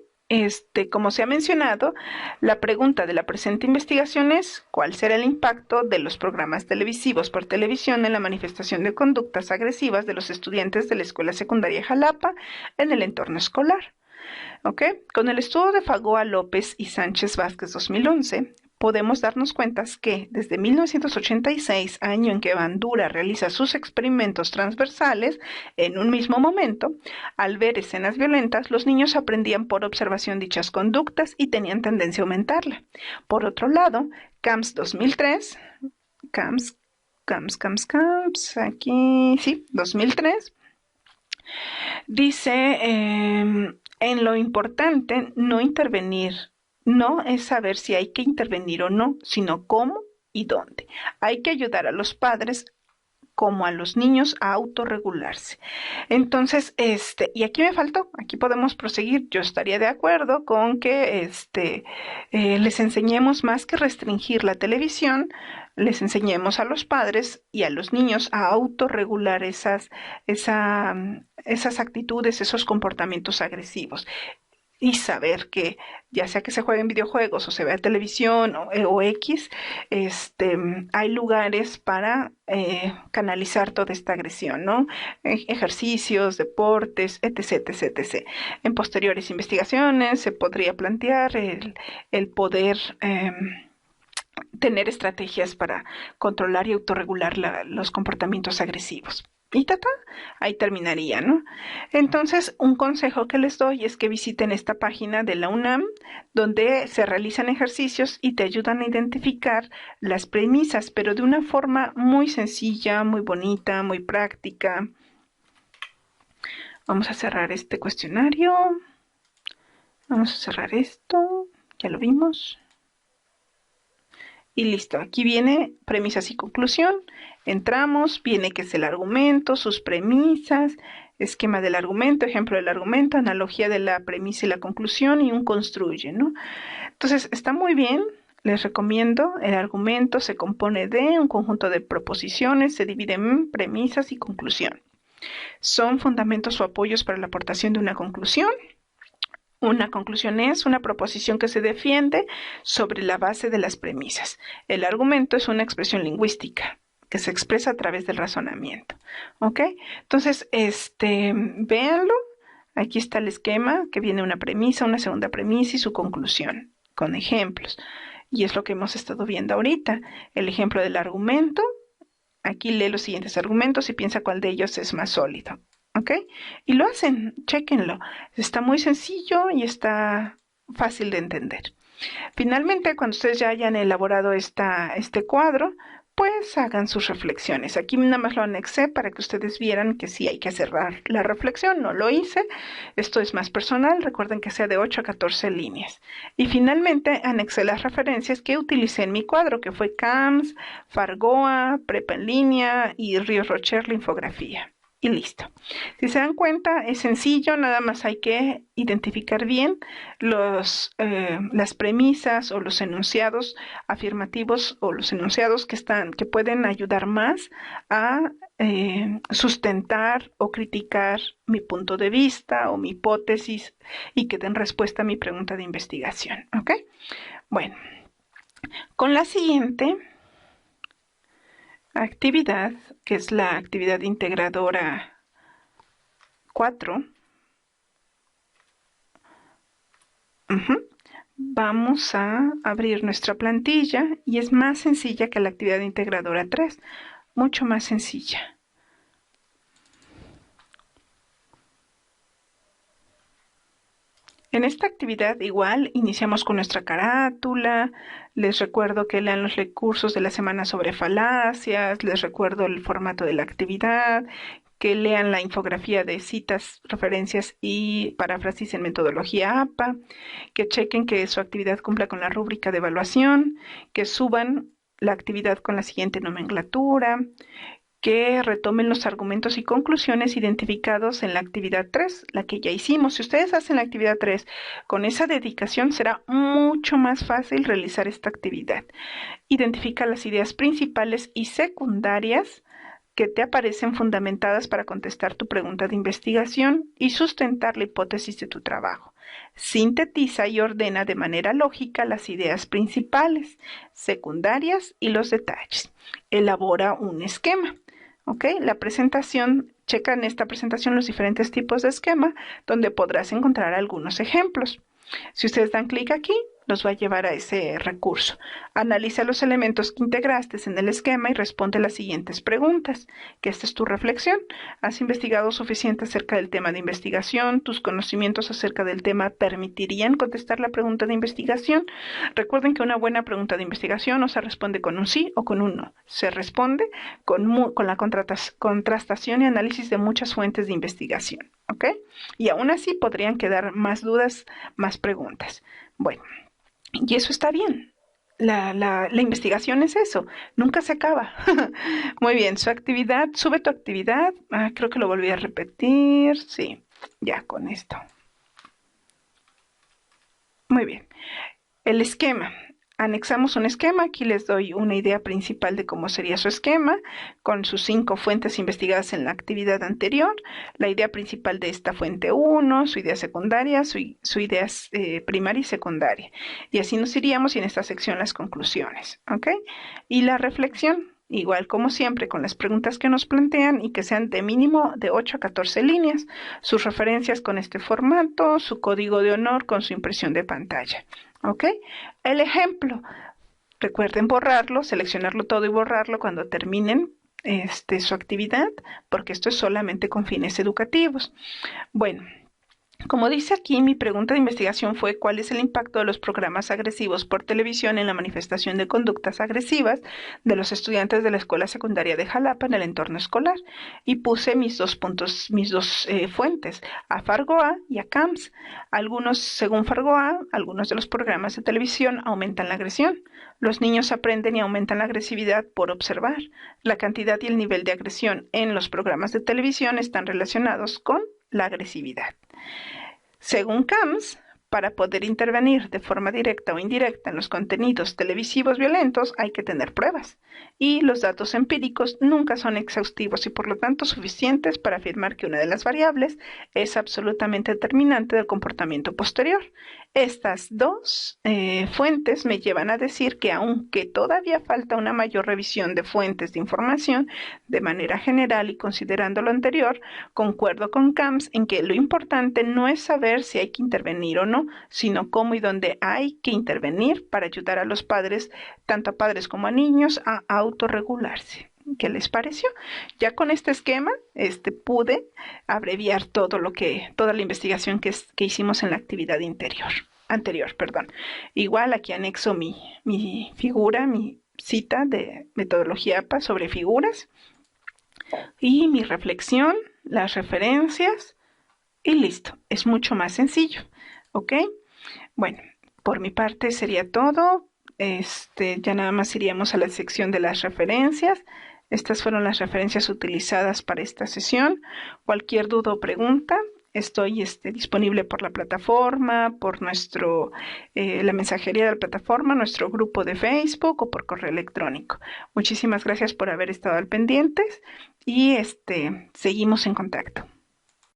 como se ha mencionado, la pregunta de la presente investigación es ¿cuál será el impacto de los programas televisivos por televisión en la manifestación de conductas agresivas de los estudiantes de la Escuela Secundaria Jalapa en el entorno escolar? ¿Ok? Con el estudio de Fagoa López y Sánchez Vázquez 2011, podemos darnos cuenta que desde 1986, año en que Bandura realiza sus experimentos transversales, en un mismo momento, al ver escenas violentas, los niños aprendían por observación dichas conductas y tenían tendencia a aumentarla. Por otro lado, Camps 2003, aquí, sí, 2003, dice, en lo importante, no intervenir. No es saber si hay que intervenir o no, sino cómo y dónde. Hay que ayudar a los padres como a los niños a autorregularse. Entonces, y aquí me faltó, aquí podemos proseguir. Yo estaría de acuerdo con que les enseñemos más que restringir la televisión, les enseñemos a los padres y a los niños a autorregular esas actitudes, esos comportamientos agresivos y saber que ya sea que se jueguen videojuegos o se vea televisión o X, hay lugares para canalizar toda esta agresión, ¿no? Ejercicios, deportes, etc, etc, etc. En posteriores investigaciones se podría plantear el poder tener estrategias para controlar y autorregular los comportamientos agresivos. Y ahí terminaría, ¿no? Entonces, un consejo que les doy es que visiten esta página de la UNAM, donde se realizan ejercicios y te ayudan a identificar las premisas, pero de una forma muy sencilla, muy bonita, muy práctica. Vamos a cerrar este cuestionario. Vamos a cerrar esto. Ya lo vimos. Y listo, aquí viene premisas y conclusión. Entramos, viene qué es el argumento, sus premisas, esquema del argumento, ejemplo del argumento, analogía de la premisa y la conclusión y un construye, ¿no? Entonces, está muy bien, les recomiendo. El argumento se compone de un conjunto de proposiciones, se divide en premisas y conclusión. Son fundamentos o apoyos para la aportación de una conclusión. Una conclusión es una proposición que se defiende sobre la base de las premisas. El argumento es una expresión lingüística que se expresa a través del razonamiento. ¿Ok? Entonces, véanlo. Aquí está el esquema, que viene una premisa, una segunda premisa y su conclusión, con ejemplos. Y es lo que hemos estado viendo ahorita. El ejemplo del argumento. Aquí lee los siguientes argumentos y piensa cuál de ellos es más sólido. ¿Ok? Y lo hacen, chéquenlo. Está muy sencillo y está fácil de entender. Finalmente, cuando ustedes ya hayan elaborado este cuadro, pues hagan sus reflexiones. Aquí nada más lo anexé para que ustedes vieran que sí hay que hacer la reflexión. No lo hice. Esto es más personal. Recuerden que sea de 8 a 14 líneas. Y finalmente anexé las referencias que utilicé en mi cuadro, que fue CAMS, Fargoa, Prepa en línea y Ríos Rocher, la infografía. Y listo. Si se dan cuenta, es sencillo, nada más hay que identificar bien las premisas o los enunciados afirmativos o los enunciados que pueden ayudar más a sustentar o criticar mi punto de vista o mi hipótesis y que den respuesta a mi pregunta de investigación. ¿Ok? Bueno, con la siguiente actividad, que es la actividad integradora 4, vamos a abrir nuestra plantilla y es más sencilla que la actividad integradora 3, mucho más sencilla. En esta actividad igual iniciamos con nuestra carátula. Les recuerdo que lean los recursos de la semana sobre falacias, les recuerdo el formato de la actividad, que lean la infografía de citas, referencias y paráfrasis en metodología APA, que chequen que su actividad cumpla con la rúbrica de evaluación, que suban la actividad con la siguiente nomenclatura, que retomen los argumentos y conclusiones identificados en la actividad 3, la que ya hicimos. Si ustedes hacen la actividad 3 con esa dedicación, será mucho más fácil realizar esta actividad. Identifica las ideas principales y secundarias que te aparecen fundamentadas para contestar tu pregunta de investigación y sustentar la hipótesis de tu trabajo. Sintetiza y ordena de manera lógica las ideas principales, secundarias y los detalles. Elabora un esquema. ¿Ok? La presentación, checa en esta presentación los diferentes tipos de esquema, donde podrás encontrar algunos ejemplos. Si ustedes dan clic aquí, los va a llevar a ese recurso. Analiza los elementos que integraste en el esquema y responde las siguientes preguntas, que esta es tu reflexión. ¿Has investigado suficiente acerca del tema de investigación? ¿Tus conocimientos acerca del tema permitirían contestar la pregunta de investigación? Recuerden que una buena pregunta de investigación no se responde con un sí o con un no. Se responde con la contrastación y análisis de muchas fuentes de investigación. ¿Ok? Y aún así podrían quedar más dudas, más preguntas. Bueno, y eso está bien. La investigación es eso, nunca se acaba. Muy bien, su actividad, sube tu actividad. Creo que lo volví a repetir. Sí, ya con esto. Muy bien. El esquema. Anexamos un esquema, aquí les doy una idea principal de cómo sería su esquema, con sus 5 fuentes investigadas en la actividad anterior, la idea principal de esta fuente 1, su idea secundaria, su idea primaria y secundaria. Y así nos iríamos y en esta sección las conclusiones. ¿Ok? Y la reflexión, igual como siempre, con las preguntas que nos plantean y que sean de mínimo de 8 a 14 líneas, sus referencias con este formato, su código de honor con su impresión de pantalla. ¿Ok? El ejemplo. Recuerden borrarlo, seleccionarlo todo y borrarlo cuando terminen su actividad, porque esto es solamente con fines educativos. Bueno, como dice aquí, mi pregunta de investigación fue ¿cuál es el impacto de los programas agresivos por televisión en la manifestación de conductas agresivas de los estudiantes de la escuela secundaria de Jalapa en el entorno escolar? Y puse mis dos fuentes, a Fargoa y a CAMS. Según Fargoa, algunos de los programas de televisión aumentan la agresión. Los niños aprenden y aumentan la agresividad por observar. La cantidad y el nivel de agresión en los programas de televisión están relacionados con la agresividad. Según CAMS, para poder intervenir de forma directa o indirecta en los contenidos televisivos violentos hay que tener pruebas, y los datos empíricos nunca son exhaustivos y por lo tanto suficientes para afirmar que una de las variables es absolutamente determinante del comportamiento posterior. Estas dos fuentes me llevan a decir que aunque todavía falta una mayor revisión de fuentes de información, de manera general y considerando lo anterior, concuerdo con CAMS en que lo importante no es saber si hay que intervenir o no, sino cómo y dónde hay que intervenir para ayudar a los padres, tanto a padres como a niños, a autorregularse. ¿Qué les pareció? Ya con este esquema pude abreviar toda la investigación que hicimos en la actividad anterior. Igual aquí anexo mi figura, mi cita de metodología APA sobre figuras y mi reflexión, las referencias y listo. Es mucho más sencillo, ¿ok? Bueno, por mi parte sería todo. Ya nada más iríamos a la sección de las referencias. Estas fueron las referencias utilizadas para esta sesión. Cualquier duda o pregunta, estoy disponible por la plataforma, por la mensajería de la plataforma, nuestro grupo de Facebook o por correo electrónico. Muchísimas gracias por haber estado al pendientes y seguimos en contacto.